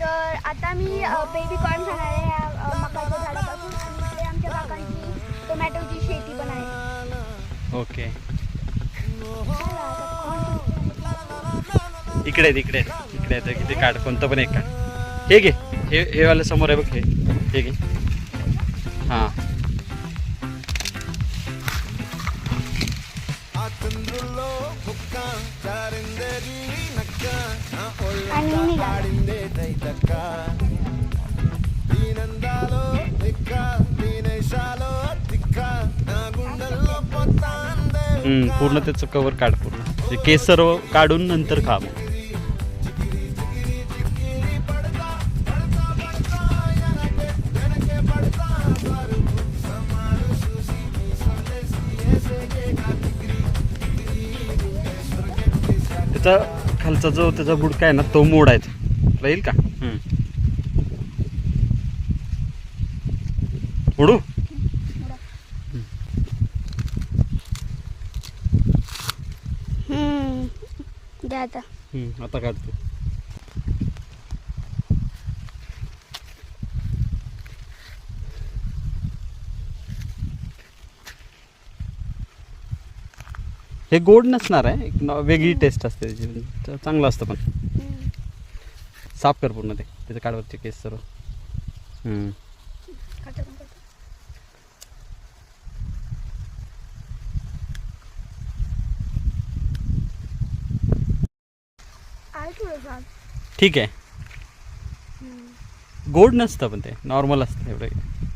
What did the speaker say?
तर आता me baby corn खाणार आहे ह्या मकाच्या झाडापासून आणि इकडे आमच्या काकांची टोमॅटोची शेती पण आहे. ओके. इकडे इकडे इकडे येतं किती काढ कोणतं पण एक काढ. हे घे हे वाला समोर आहे बघ हे घे. हां पूर्ण त्याचं कवर काढ पूर्ण केस सर्व काढून नंतर खा मग. त्याचा खालचा जो त्याचा बुडका आहे ना तो मोडायचा राहील का. उडू आता काढतो. हे गोड नसणार आहे एक वेगळी टेस्ट असते त्याची चांगलं असतं पण. साफ कर पूर्ण ते त्याचं काढवरचे केस सर्व. ठीक आहे. गोड नसतं पण ते नॉर्मल असतं एवढं.